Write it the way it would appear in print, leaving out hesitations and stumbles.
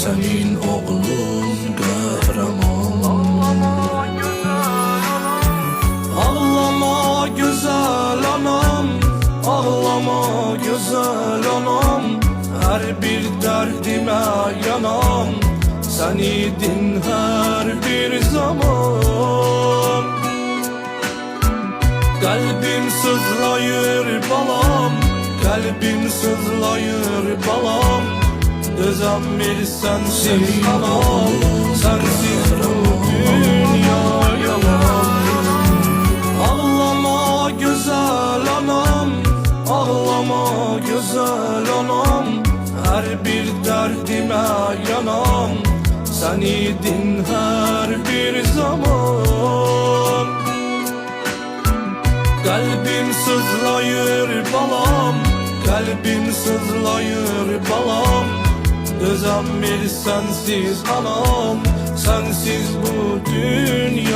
senin oğlun kahraman. Ağlama güzel anam, ağlama güzel anam. Her bir derdime yanam, sen idin her bir zaman. Kalbim sızlayır balam, kalbim sızlayır balam. Düzenmir sensiz anam, sensiz bu dünya yalan. Ağlama güzel anam, ağlama güzel anam. Her bir derdime yanam, sen idin her bir zaman. Kalbim sızlayır balam, kalbim sızlayır balam. Düzenmir sensiz anam, sensiz bu dünya